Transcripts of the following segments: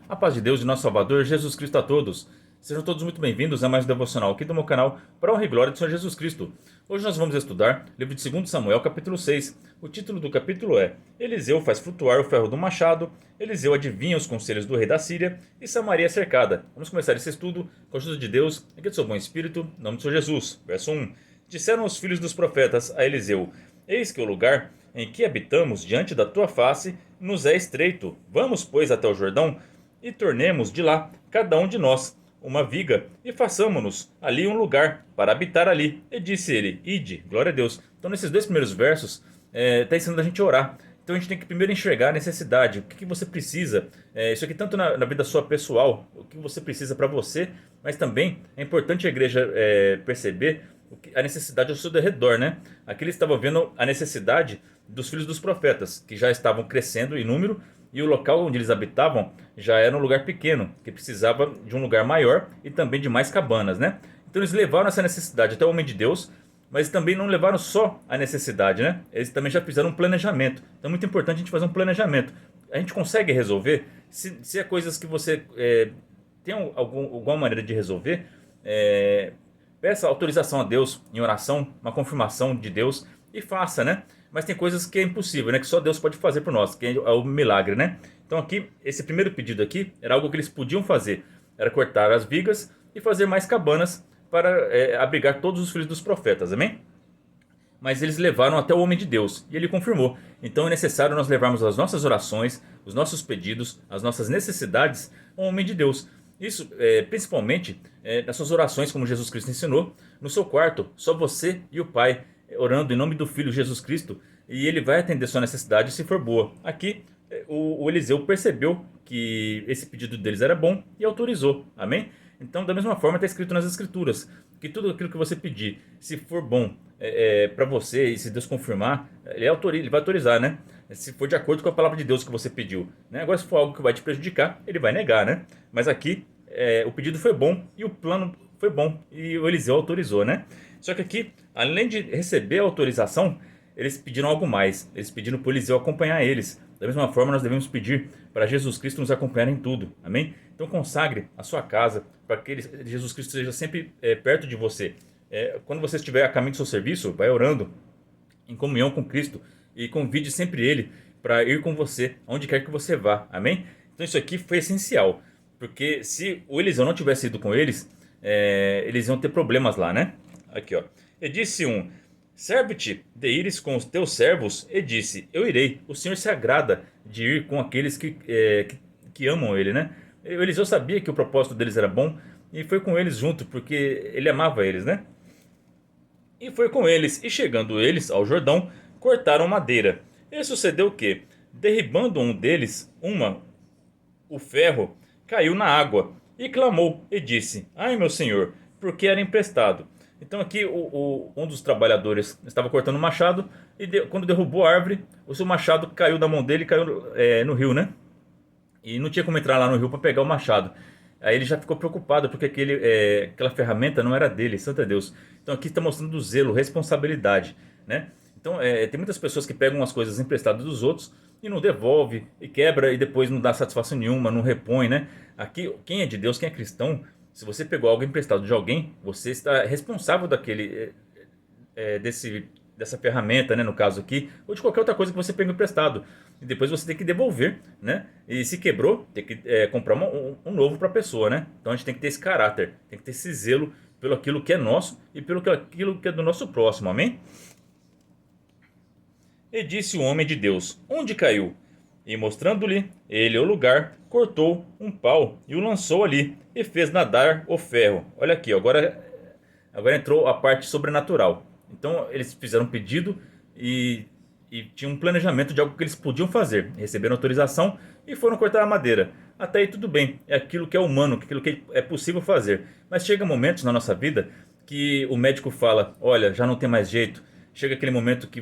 A paz de Deus e nosso Salvador, Jesus Cristo a todos. Sejam todos muito bem-vindos a mais um devocional aqui do meu canal, para a honra e glória do Senhor Jesus Cristo. Hoje nós vamos estudar o livro de 2 Samuel, capítulo 6. O título do capítulo é Eliseu faz flutuar o ferro do machado, Eliseu adivinha os conselhos do rei da Síria e Samaria é cercada. Vamos começar esse estudo com a ajuda de Deus, aqui do seu bom Espírito, em nome do Senhor Jesus. Verso 1. Disseram os filhos dos profetas a Eliseu: Eis que o lugar em que habitamos diante da tua face nos é estreito. Vamos, pois, até o Jordão e tornemos de lá, cada um de nós, uma viga, e façamos-nos ali um lugar para habitar ali. E disse ele: Ide, glória a Deus. Então, nesses dois primeiros versos, está ensinando a gente a orar. Então, a gente tem que primeiro enxergar a necessidade, o que você precisa. Isso aqui tanto na vida sua pessoal, o que você precisa para você, mas também é importante a igreja perceber a necessidade ao seu redor, né? Aqui eles estavam vendo a necessidade dos filhos dos profetas, que já estavam crescendo em número, e o local onde eles habitavam já era um lugar pequeno, que precisava de um lugar maior e também de mais cabanas, né? Então eles levaram essa necessidade até o homem de Deus, mas também não levaram só a necessidade, né? Eles também já fizeram um planejamento. Então é muito importante a gente fazer um planejamento. A gente consegue resolver, se é coisas que você tem alguma maneira de resolver, peça autorização a Deus em oração, uma confirmação de Deus e faça, né? Mas tem coisas que é impossível, né? Que só Deus pode fazer por nós, que é o milagre, né? Então aqui, esse primeiro pedido aqui era algo que eles podiam fazer. Era cortar as vigas e fazer mais cabanas para abrigar todos os filhos dos profetas, amém? Mas eles levaram até o homem de Deus e ele confirmou. Então é necessário nós levarmos as nossas orações, os nossos pedidos, as nossas necessidades ao homem de Deus. Isso principalmente nas suas orações, como Jesus Cristo ensinou, no seu quarto, só você e o Pai, orando em nome do Filho Jesus Cristo, e ele vai atender sua necessidade se for boa. Aqui o Eliseu percebeu que esse pedido deles era bom e autorizou, amém? Então, da mesma forma, está escrito nas Escrituras que tudo aquilo que você pedir, se for bom para você e se Deus confirmar, ele vai autorizar, né? Se for de acordo com a palavra de Deus que você pediu, né? Agora, se for algo que vai te prejudicar, ele vai negar, né? Mas aqui o pedido foi bom e o plano foi bom e o Eliseu autorizou, né? Só que aqui, além de receber a autorização, eles pediram algo mais. Eles pediram para o Eliseu acompanhar eles. Da mesma forma, nós devemos pedir para Jesus Cristo nos acompanhar em tudo. Amém? Então consagre a sua casa para que Jesus Cristo esteja sempre perto de você. Quando você estiver a caminho do seu serviço, vai orando em comunhão com Cristo e convide sempre Ele para ir com você, onde quer que você vá. Amém? Então isso aqui foi essencial. Porque se o Eliseu não tivesse ido com eles, eles iam ter problemas lá, né? Aqui, ó. E disse um: Serve-te de ires com os teus servos. E disse: Eu irei. O Senhor se agrada de ir com aqueles que amam Ele, né? O Eliseu sabia que o propósito deles era bom e foi com eles junto, porque ele amava eles, né? E foi com eles. E chegando eles ao Jordão, cortaram madeira. E sucedeu que, derribando um deles, o ferro caiu na água e clamou e disse: Ai, meu senhor, porque era emprestado. Então aqui um dos trabalhadores estava cortando o machado e quando derrubou a árvore, o seu machado caiu da mão dele e caiu no rio, né? E não tinha como entrar lá no rio para pegar o machado. Aí ele já ficou preocupado porque aquela ferramenta não era dele, santo é Deus. Então aqui está mostrando zelo, responsabilidade, né? Então tem muitas pessoas que pegam as coisas emprestadas dos outros e não devolve, e quebra e depois não dá satisfação nenhuma, não repõe, né? Aqui, quem é de Deus, quem é cristão, se você pegou algo emprestado de alguém, você está responsável dessa ferramenta, né, no caso aqui, ou de qualquer outra coisa que você pegou emprestado. E depois você tem que devolver, né? E se quebrou, tem que comprar um novo para a pessoa, né? Então a gente tem que ter esse caráter, tem que ter esse zelo pelo aquilo que é nosso e pelo aquilo que é do nosso próximo, amém? E disse o homem de Deus: Onde caiu? E mostrando-lhe ele o lugar, cortou um pau e o lançou ali, e fez nadar o ferro. Olha aqui, agora entrou a parte sobrenatural. Então eles fizeram um pedido e tinham um planejamento de algo que eles podiam fazer. Receberam autorização e foram cortar a madeira. Até aí tudo bem, é aquilo que é humano, aquilo que é possível fazer. Mas chega momentos na nossa vida que o médico fala: olha, já não tem mais jeito. Chega aquele momento que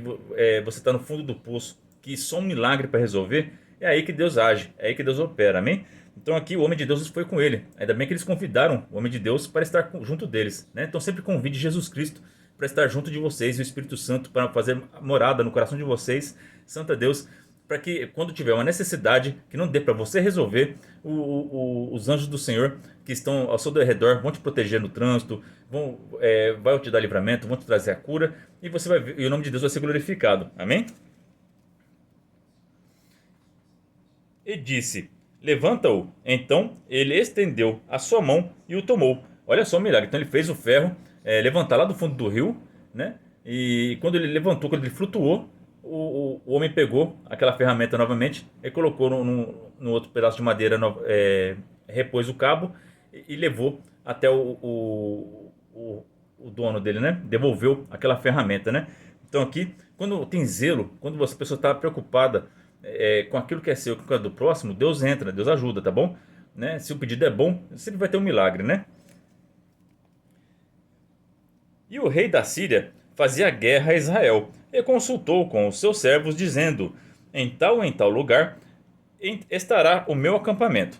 você está no fundo do poço, que só um milagre para resolver. É aí que Deus age, é aí que Deus opera, amém? Então aqui o homem de Deus foi com ele. Ainda bem que eles convidaram o homem de Deus para estar junto deles, né? Então sempre convide Jesus Cristo para estar junto de vocês e o Espírito Santo para fazer morada no coração de vocês. Santo é Deus. para que quando tiver uma necessidade que não dê para você resolver, os anjos do Senhor que estão ao seu redor vão te proteger no trânsito, vai te dar livramento, vão te trazer a cura, e você vai ver, e o nome de Deus vai ser glorificado. Amém? E disse: levanta-o. Então ele estendeu a sua mão e o tomou. Olha só o milagre. Então ele fez o ferro levantar lá do fundo do rio, né? E quando ele levantou, quando ele flutuou, o homem pegou aquela ferramenta novamente e colocou no outro pedaço de madeira, repôs o cabo e levou até o dono dele, né? Devolveu aquela ferramenta, né? Então aqui, quando tem zelo, quando a pessoa está preocupada com aquilo que é seu, com aquilo do próximo, Deus entra, Deus ajuda, tá bom? Né? Se o pedido é bom, sempre vai ter um milagre, né? E o rei da Síria fazia guerra a Israel e consultou com os seus servos, dizendo: em tal lugar estará o meu acampamento.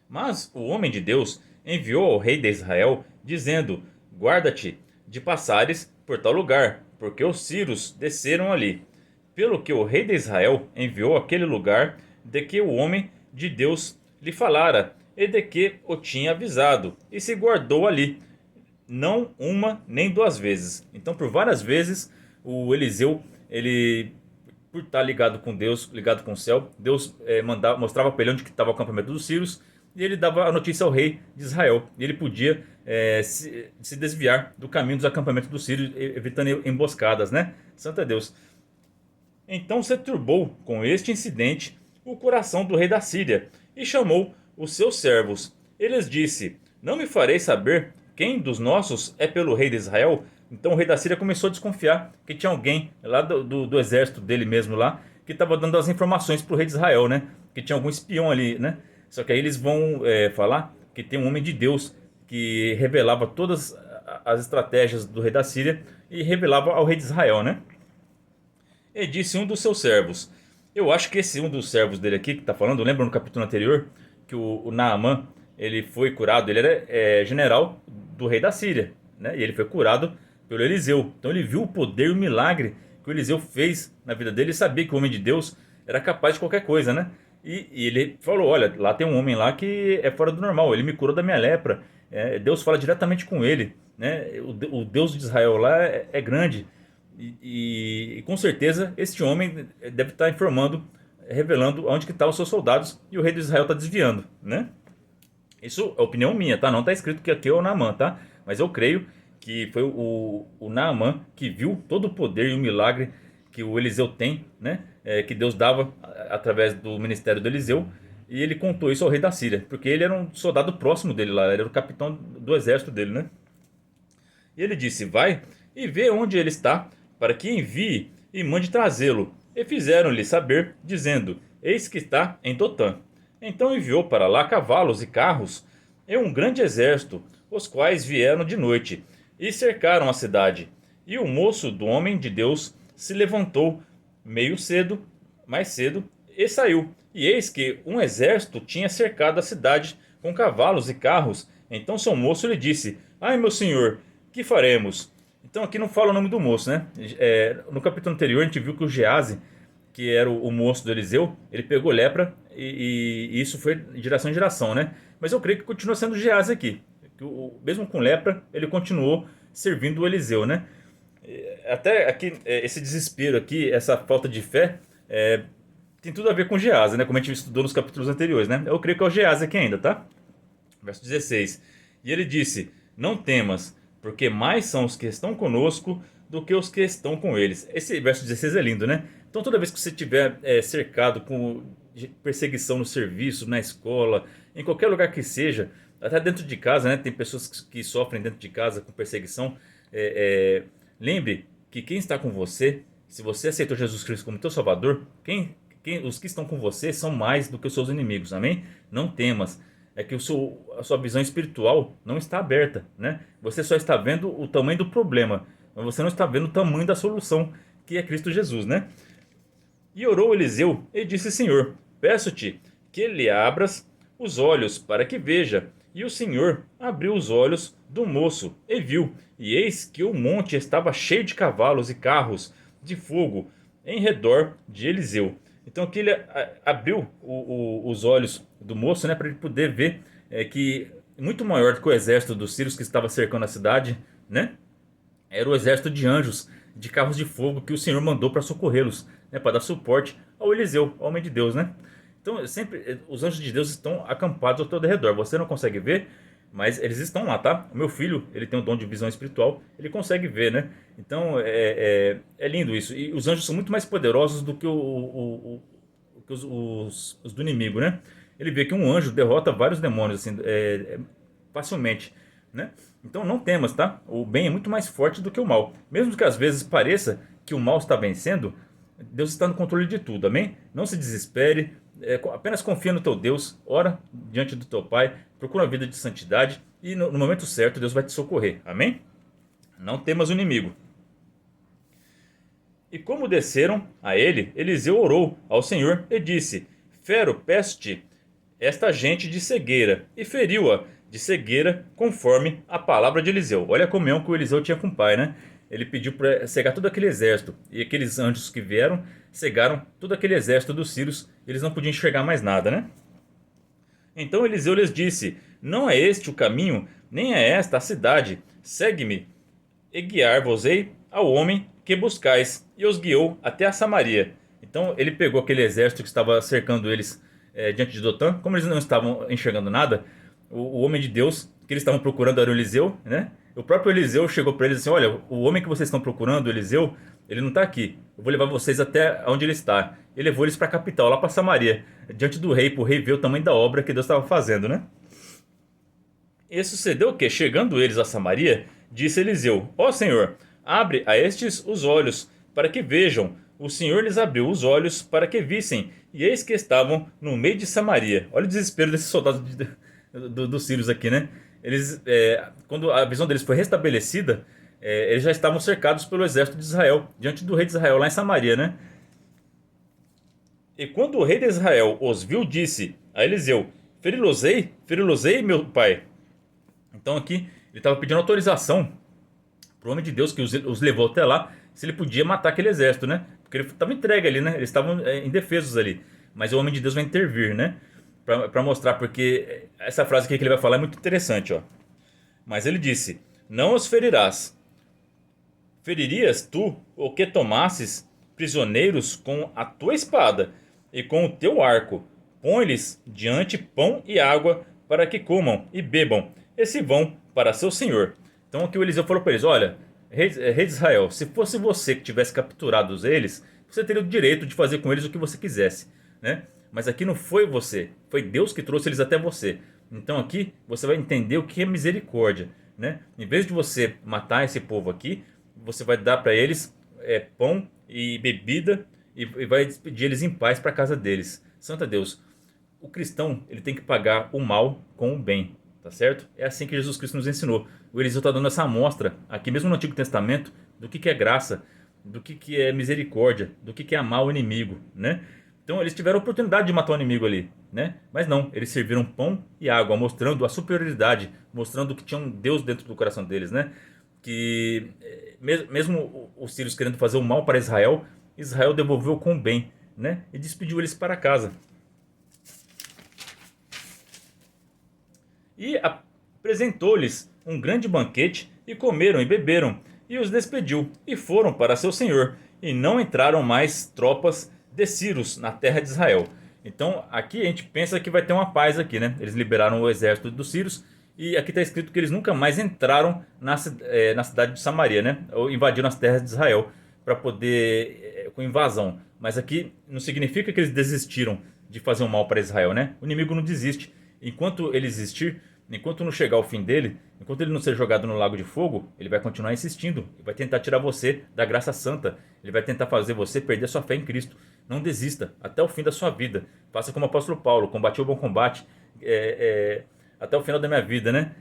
Mas o homem de Deus enviou ao rei de Israel, dizendo: guarda-te de passares por tal lugar, porque os sírios desceram ali. Pelo que o rei de Israel enviou àquele lugar de que o homem de Deus lhe falara, e de que o tinha avisado, e se guardou ali, não uma nem duas vezes. Então, por várias vezes, o Eliseu, ele, por estar ligado com Deus, ligado com o céu, Deus mostrava para ele onde estava o acampamento dos sírios, e ele dava a notícia ao rei de Israel. E ele podia se desviar do caminho dos acampamentos dos sírios, evitando emboscadas, né? Santo é Deus. Então se turbou com este incidente o coração do rei da Síria, e chamou os seus servos. Eles disse: não me farei saber quem dos nossos é pelo rei de Israel? Então o rei da Síria começou a desconfiar que tinha alguém lá do exército dele mesmo lá, que estava dando as informações para o rei de Israel, né? Que tinha algum espião ali, né? Só que aí eles vão falar que tem um homem de Deus que revelava todas as estratégias do rei da Síria e revelava ao rei de Israel, né? E disse um dos seus servos. Eu acho que esse um dos servos dele aqui que está falando, lembra no capítulo anterior que o Naamã, ele foi curado, ele era general do rei da Síria, né? E ele foi curado pelo Eliseu. Então ele viu o poder e o milagre que o Eliseu fez na vida dele e sabia que o homem de Deus era capaz de qualquer coisa, né? E ele falou: olha, lá tem um homem lá que é fora do normal, ele me curou da minha lepra. Deus fala diretamente com ele, né? O Deus de Israel lá é grande. E com certeza este homem deve estar informando, revelando onde que estão os seus soldados, e o rei de Israel está desviando, né? Isso é opinião minha, tá? Não está escrito que aqui é o Naamã, tá? Mas eu creio que foi o Naamã que viu todo o poder e o milagre que o Eliseu tem, né? Que Deus dava através do ministério do Eliseu, e ele contou isso ao rei da Síria, porque ele era um soldado próximo dele lá, ele era o capitão do exército dele, né? E ele disse: vai e vê onde ele está, para que envie e mande trazê-lo. E fizeram-lhe saber, dizendo: eis que está em Dotã. Então enviou para lá cavalos e carros e um grande exército, os quais vieram de noite e cercaram a cidade. E o moço do homem de Deus se levantou mais cedo, e saiu. E eis que um exército tinha cercado a cidade com cavalos e carros. Então seu moço lhe disse: ai, meu senhor, que faremos? Então aqui não fala o nome do moço, né? No capítulo anterior a gente viu que o Geazi, que era o moço do Eliseu, ele pegou lepra, e isso foi de geração em geração, né? Mas eu creio que continua sendo o Geazi aqui, que mesmo com lepra ele continuou servindo o Eliseu, né? Até aqui, esse desespero aqui, essa falta de fé, tem tudo a ver com Geazi, né? Como a gente estudou nos capítulos anteriores, né? Eu creio que é o Geazi aqui ainda, tá? Verso 16. E ele disse: não temas, porque mais são os que estão conosco do que os que estão com eles. Esse verso 16 é lindo, né? Então toda vez que você estiver cercado com perseguição no serviço, na escola, em qualquer lugar que seja, até dentro de casa, né? Tem pessoas que sofrem dentro de casa com perseguição. Lembre que quem está com você, se você aceitou Jesus Cristo como teu Salvador, os que estão com você são mais do que os seus inimigos, amém? Não temas. É que a sua visão espiritual não está aberta, né? Você só está vendo o tamanho do problema, mas você não está vendo o tamanho da solução, que é Cristo Jesus, né? E orou Eliseu e disse: Senhor, peço-te que lhe abras os olhos para que veja. E o Senhor abriu os olhos do moço e viu, e eis que o monte estava cheio de cavalos e carros, de fogo em redor de Eliseu. Então aqui ele abriu os olhos do moço, né, para ele poder ver que muito maior do que o exército dos sírios que estava cercando a cidade, né, era o exército de anjos, de carros de fogo que o Senhor mandou para socorrê-los, né, para dar suporte ao Eliseu, ao homem de Deus, né? Então, sempre os anjos de Deus estão acampados ao teu redor. Você não consegue ver, mas eles estão lá, tá? O meu filho, ele tem o dom de visão espiritual, ele consegue ver, né? Então, é lindo isso. E os anjos são muito mais poderosos do que, que os do inimigo, né? Ele vê que um anjo derrota vários demônios, assim, facilmente, né? Então não temas, tá? O bem é muito mais forte do que o mal. Mesmo que às vezes pareça que o mal está vencendo, Deus está no controle de tudo, amém? Não se desespere, apenas confia no teu Deus, ora diante do teu Pai, procura uma vida de santidade e no momento certo Deus vai te socorrer, amém? Não temas o inimigo. E como desceram a ele, Eliseu orou ao Senhor e disse: Fero, peço-te esta gente de cegueira, e feriu-a de cegueira conforme a palavra de Eliseu. Olha a comunhão que o Eliseu tinha com o pai, né? Ele pediu para cegar todo aquele exército, e aqueles anjos que vieram cegaram todo aquele exército dos sírios, eles não podiam enxergar mais nada, né? Então Eliseu lhes disse: Não é este o caminho, nem é esta a cidade. Segue-me, e guiar-vos-ei ao homem que buscais. E os guiou até a Samaria. Então ele pegou aquele exército que estava cercando eles diante de Dotã. Como eles não estavam enxergando nada, o homem de Deus que eles estavam procurando era o Eliseu, né? O próprio Eliseu chegou para eles assim: Olha, o homem que vocês estão procurando, o Eliseu, ele não está aqui. Eu vou levar vocês até onde ele está. Ele levou eles para a capital, lá para Samaria, diante do rei, para o rei ver o tamanho da obra que Deus estava fazendo, né? E sucedeu que, chegando eles a Samaria, disse Eliseu: Ó Senhor, abre a estes os olhos, para que vejam. O Senhor lhes abriu os olhos para que vissem, e eis que estavam no meio de Samaria. Olha o desespero desses soldados dos sírios aqui, né? Eles, quando a visão deles foi restabelecida, eles já estavam cercados pelo exército de Israel, diante do rei de Israel, lá em Samaria, né? E quando o rei de Israel os viu, disse a Eliseu: Feri-los-ei, meu pai. Então aqui ele estava pedindo autorização para o homem de Deus que os levou até lá, se ele podia matar aquele exército, né? Porque ele estava entregue ali, né? Eles estavam indefesos ali. Mas o homem de Deus vai intervir, né? Para mostrar, porque essa frase aqui que ele vai falar é muito interessante, ó. Mas ele disse: Não os ferirás. Feririas tu o que tomasses prisioneiros com a tua espada e com o teu arco. Põe-lhes diante pão e água para que comam e bebam, e se vão para seu senhor. Então aqui o Eliseu falou para eles: Olha, rei de Israel, se fosse você que tivesse capturado eles, você teria o direito de fazer com eles o que você quisesse, né? Mas aqui não foi você, foi Deus que trouxe eles até você. Então aqui você vai entender o que é misericórdia, né? Em vez de você matar esse povo aqui, você vai dar para eles pão e bebida e vai despedir eles em paz para casa deles. Santo Deus, o cristão ele tem que pagar o mal com o bem, tá certo? É assim que Jesus Cristo nos ensinou. O Eliseu está dando essa amostra aqui mesmo no Antigo Testamento do que é graça, do que é misericórdia, do que é amar o inimigo, né? Então eles tiveram a oportunidade de matar o inimigo ali, né? Mas não, eles serviram pão e água, mostrando a superioridade, mostrando que tinha um Deus dentro do coração deles, né? Que mesmo os sírios querendo fazer o mal para Israel, Israel devolveu com o bem, né? E despediu eles para casa. E apresentou-lhes um grande banquete, e comeram e beberam, e os despediu, e foram para seu senhor, e não entraram mais tropas de sírios na terra de Israel. Então aqui a gente pensa que vai ter uma paz aqui, né? Eles liberaram o exército dos sírios, e aqui está escrito que eles nunca mais entraram na cidade de Samaria, né? Ou invadiram as terras de Israel para poder com invasão. Mas aqui não significa que eles desistiram de fazer um mal para Israel, né? O inimigo não desiste. Enquanto ele existir, enquanto não chegar ao fim dele, enquanto ele não ser jogado no lago de fogo, ele vai continuar insistindo. Ele vai tentar tirar você da graça santa. Ele vai tentar fazer você perder sua fé em Cristo. Não desista até o fim da sua vida. Faça como o apóstolo Paulo, combati o bom combate até o final da minha vida, né?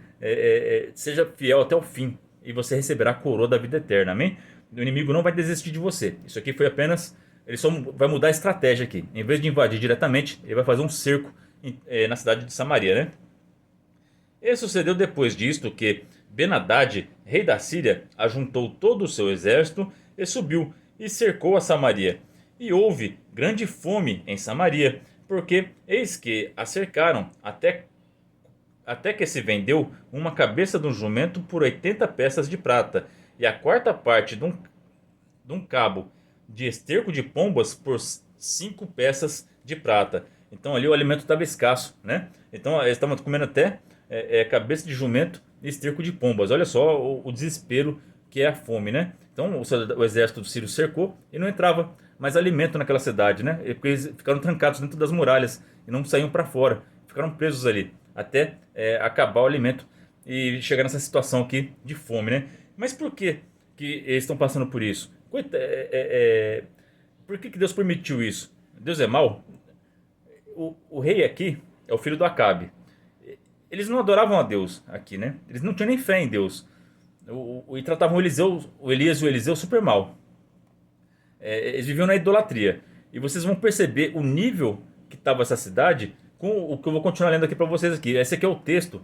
Seja fiel até o fim e você receberá a coroa da vida eterna, amém? O inimigo não vai desistir de você. Isso aqui foi apenas... Ele só vai mudar a estratégia aqui. Em vez de invadir diretamente, ele vai fazer um cerco na cidade de Samaria, né? E sucedeu depois disto que Ben-Hadad, rei da Síria, ajuntou todo o seu exército e subiu e cercou a Samaria. E houve grande fome em Samaria, porque eis que a cercaram, até que se vendeu uma cabeça de um jumento por 80 peças de prata, e a quarta parte de um cabo de esterco de pombas por 5 peças de prata. Então ali o alimento estava escasso, né? Então eles estavam comendo até cabeça de jumento e esterco de pombas. Olha só o desespero que é a fome, né? Então o exército do Sírio cercou e não entrava mais alimento naquela cidade, né? Porque eles ficaram trancados dentro das muralhas e não saíam para fora. Ficaram presos ali até acabar o alimento e chegar nessa situação aqui de fome, né? Mas por que eles estão passando por isso? Por que Deus permitiu isso? Deus é mau? O rei aqui é o filho do Acabe. Eles não adoravam a Deus aqui, né? Eles não tinham nem fé em Deus. E tratavam o Elias e o Eliseu super mal. Eles viviam na idolatria. E vocês vão perceber o nível que estava essa cidade com o que eu vou continuar lendo aqui para vocês aqui. Esse aqui é o texto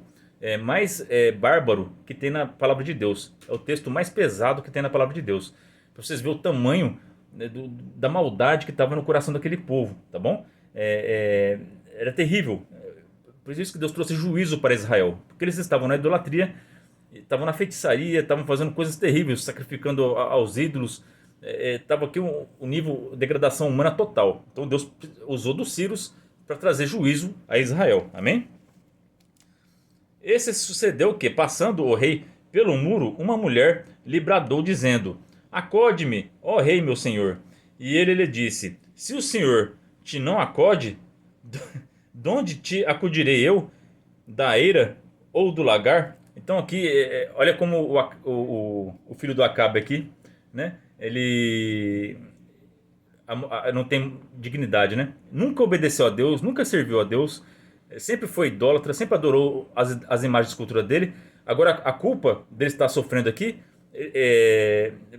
mais bárbaro que tem na palavra de Deus. É o texto mais pesado que tem na palavra de Deus. Para vocês verem o tamanho, né, da maldade que estava no coração daquele povo, tá bom? Era terrível. Por isso que Deus trouxe juízo para Israel. Porque eles estavam na idolatria, estavam na feitiçaria, estavam fazendo coisas terríveis, sacrificando aos ídolos. Estava aqui um nível de degradação humana total. Então Deus usou dos Círios para trazer juízo a Israel. Amém? Esse sucedeu que, passando o rei pelo muro, uma mulher lhe bradou, dizendo: Acode-me, ó rei meu senhor. E ele lhe disse: Se o senhor te não acode, de onde te acudirei eu? Da eira ou do lagar? Então aqui, olha como o filho do Acabe aqui, né? Ele não tem dignidade, né? Nunca obedeceu a Deus, nunca serviu a Deus, sempre foi idólatra, sempre adorou as imagens de escultura dele. Agora a culpa dele estar sofrendo aqui,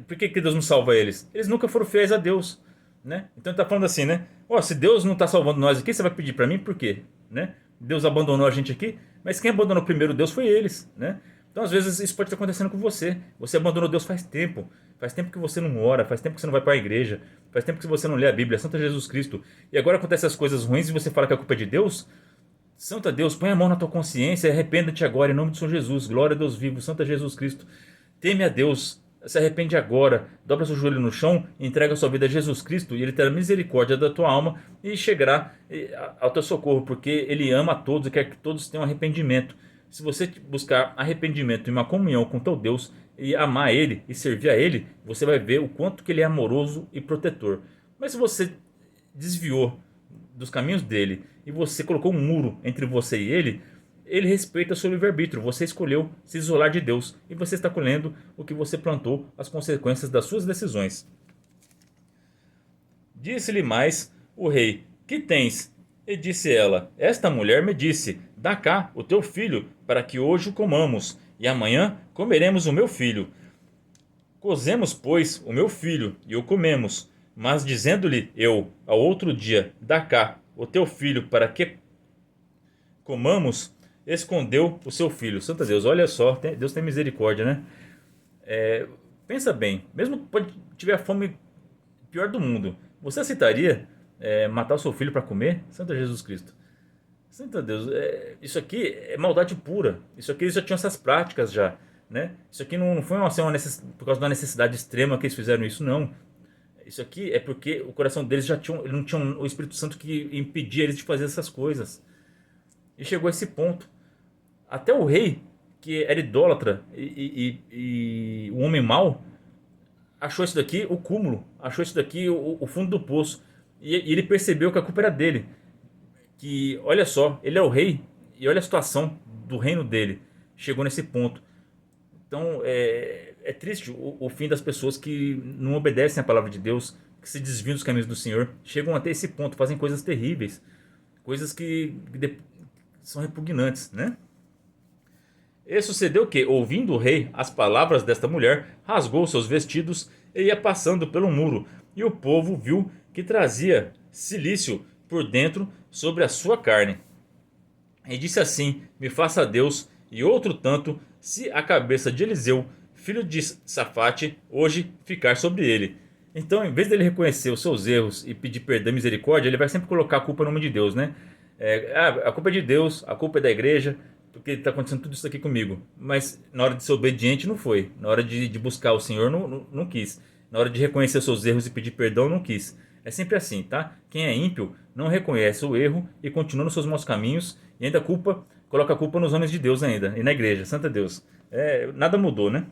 por que Deus não salva eles? Eles nunca foram fiéis a Deus, né? Então ele está falando assim, né? Se Deus não está salvando nós aqui, você vai pedir para mim por quê? Né? Deus abandonou a gente aqui, mas quem abandonou primeiro Deus foi eles, né? Então às vezes isso pode estar acontecendo com você. Você abandonou Deus faz tempo. Faz tempo que você não ora, faz tempo que você não vai para a igreja, faz tempo que você não lê a Bíblia, Santo Jesus Cristo. E agora acontecem as coisas ruins e você fala que a culpa é de Deus? Santo Deus, põe a mão na tua consciência e arrependa-te agora em nome de São Jesus. Glória a Deus vivo, Santo Jesus Cristo. Teme a Deus, se arrepende agora, dobra seu joelho no chão, entrega a sua vida a Jesus Cristo e Ele terá misericórdia da tua alma e chegará ao teu socorro, porque Ele ama a todos e quer que todos tenham arrependimento. Se você buscar arrependimento e uma comunhão com teu Deus e amar Ele e servir a Ele, você vai ver o quanto que Ele é amoroso e protetor. Mas se você desviou dos caminhos dele e você colocou um muro entre você e Ele, Ele respeita o seu livre-arbítrio. Você escolheu se isolar de Deus e você está colhendo o que você plantou, as consequências das suas decisões. Disse-lhe mais o rei: Que tens? E disse ela: Esta mulher me disse: Dá cá o teu filho, para que hoje o comamos, e amanhã comeremos o meu filho. Cozemos, pois, o meu filho, e o comemos. Mas dizendo-lhe eu ao outro dia: Dá cá o teu filho, para que comamos, escondeu o seu filho. Santo Deus, olha só, Deus tem misericórdia, né? Pensa bem, mesmo que tiver a fome pior do mundo, você aceitaria matar o seu filho para comer? Santo Jesus Cristo. Santo Deus, isso aqui é maldade pura. Isso aqui eles já tinham essas práticas já, né? Isso aqui não foi por causa da necessidade extrema que eles fizeram isso, não. Isso aqui é porque o coração deles eles não tinham o Espírito Santo que impedia eles de fazer essas coisas. E chegou a esse ponto. Até o rei, que era idólatra e um homem mau, achou isso daqui o cúmulo, achou isso daqui o fundo do poço. E ele percebeu que a culpa era dele. Que, olha só, ele é o rei e olha a situação do reino dele. Chegou nesse ponto. Então é triste o fim das pessoas que não obedecem à palavra de Deus, que se desviam dos caminhos do Senhor. Chegam até esse ponto, fazem coisas terríveis. Coisas que são repugnantes, né? E sucedeu que, ouvindo o rei as palavras desta mulher, rasgou seus vestidos e ia passando pelo muro. E o povo viu que trazia cilício por dentro sobre a sua carne. E disse assim: Me faça Deus e outro tanto, se a cabeça de Eliseu, filho de Safate, hoje ficar sobre ele. Então, em vez dele reconhecer os seus erros e pedir perdão e misericórdia, ele vai sempre colocar a culpa no nome de Deus, né? A culpa é de Deus, a culpa é da igreja, porque está acontecendo tudo isso aqui comigo. Mas na hora de ser obediente, não foi. Na hora de buscar o Senhor, não quis. Na hora de reconhecer os seus erros e pedir perdão, não quis. É sempre assim, tá? Quem é ímpio não reconhece o erro e continua nos seus maus caminhos e ainda coloca a culpa nos homens de Deus ainda, e na igreja, Santa Deus. Nada mudou, né?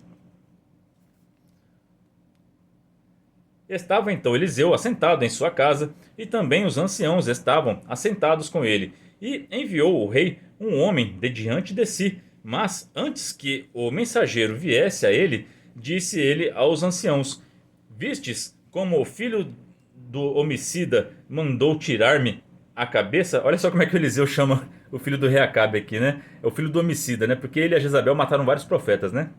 Estava então Eliseu assentado em sua casa, e também os anciãos estavam assentados com ele. E enviou o rei um homem de diante de si. Mas antes que o mensageiro viesse a ele, disse ele aos anciãos: Vistes como o filho do homicida mandou tirar-me a cabeça? Olha só como é que o Eliseu chama o filho do rei Acabe aqui, né? É o filho do homicida, né? Porque ele e a Jezabel mataram vários profetas, né?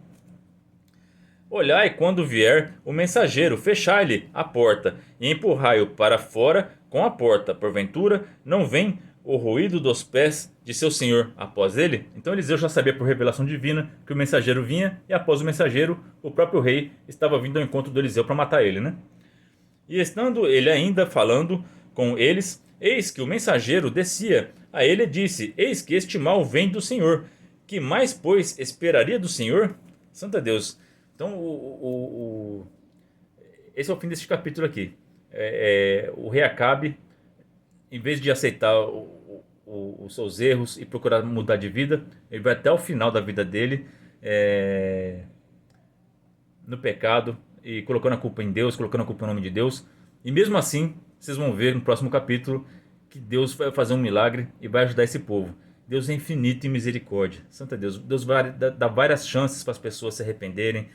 Olhai quando vier o mensageiro, fechai-lhe a porta e empurrai-o para fora com a porta. Porventura não vem o ruído dos pés de seu senhor após ele? Então Eliseu já sabia por revelação divina que o mensageiro vinha, e após o mensageiro, o próprio rei estava vindo ao encontro do Eliseu para matar ele, né? E estando ele ainda falando com eles, eis que o mensageiro descia a ele e disse: Eis que este mal vem do Senhor. Que mais, pois, esperaria do Senhor? Santa Deus. Então, esse é o fim deste capítulo aqui. O rei Acabe, em vez de aceitar os seus erros e procurar mudar de vida, ele vai até o final da vida dele no pecado e colocando a culpa em Deus, colocando a culpa no nome de Deus. E mesmo assim, vocês vão ver no próximo capítulo que Deus vai fazer um milagre e vai ajudar esse povo. Deus é infinito em misericórdia. Santa Deus. Deus vai dar várias chances para as pessoas se arrependerem.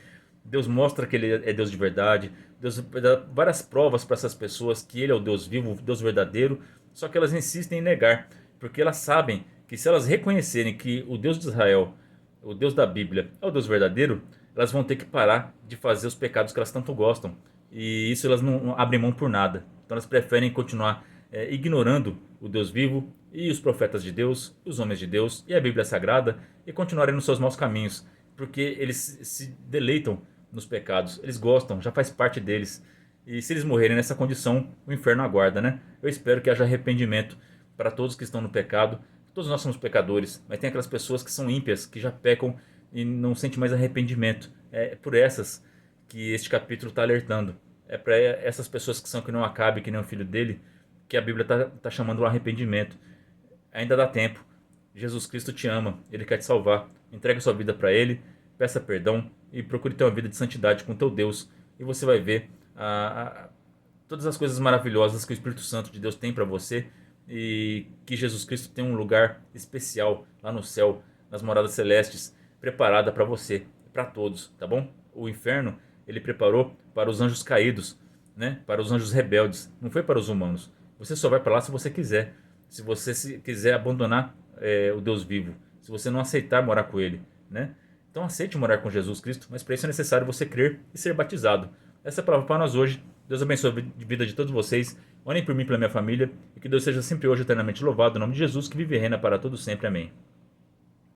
Deus mostra que Ele é Deus de verdade. Deus dá várias provas para essas pessoas que Ele é o Deus vivo, o Deus verdadeiro. Só que elas insistem em negar, porque elas sabem que se elas reconhecerem que o Deus de Israel, o Deus da Bíblia, é o Deus verdadeiro, elas vão ter que parar de fazer os pecados que elas tanto gostam. E isso elas não abrem mão por nada. Então elas preferem continuar ignorando o Deus vivo e os profetas de Deus, os homens de Deus e a Bíblia Sagrada, e continuarem nos seus maus caminhos, porque eles se deleitam nos pecados, eles gostam, já faz parte deles. E se eles morrerem nessa condição, o inferno aguarda, né? Eu espero que haja arrependimento para todos que estão no pecado. Todos nós somos pecadores, mas tem aquelas pessoas que são ímpias, que já pecam e não sentem mais arrependimento. É por essas que este capítulo está alertando. É para essas pessoas que são que não Acabe, que nem o filho dele, que a Bíblia está chamando o arrependimento. Ainda dá tempo. Jesus Cristo te ama, Ele quer te salvar. Entregue sua vida para Ele, peça perdão e procure ter uma vida de santidade com teu Deus. E você vai ver todas as coisas maravilhosas que o Espírito Santo de Deus tem para você, e que Jesus Cristo tem um lugar especial lá no céu, nas moradas celestes, preparada para você, para todos, tá bom? O inferno Ele preparou para os anjos caídos, né? Para os anjos rebeldes, não foi para os humanos. Você só vai para lá se você quiser. Se você quiser abandonar o Deus vivo, se você não aceitar morar com Ele, né? Então aceite morar com Jesus Cristo, mas para isso é necessário você crer e ser batizado. Essa é a palavra para nós hoje. Deus abençoe a vida de todos vocês. Orem por mim e pela minha família, e que Deus seja sempre hoje eternamente louvado. No nome de Jesus, que vive e reina para todos sempre. Amém.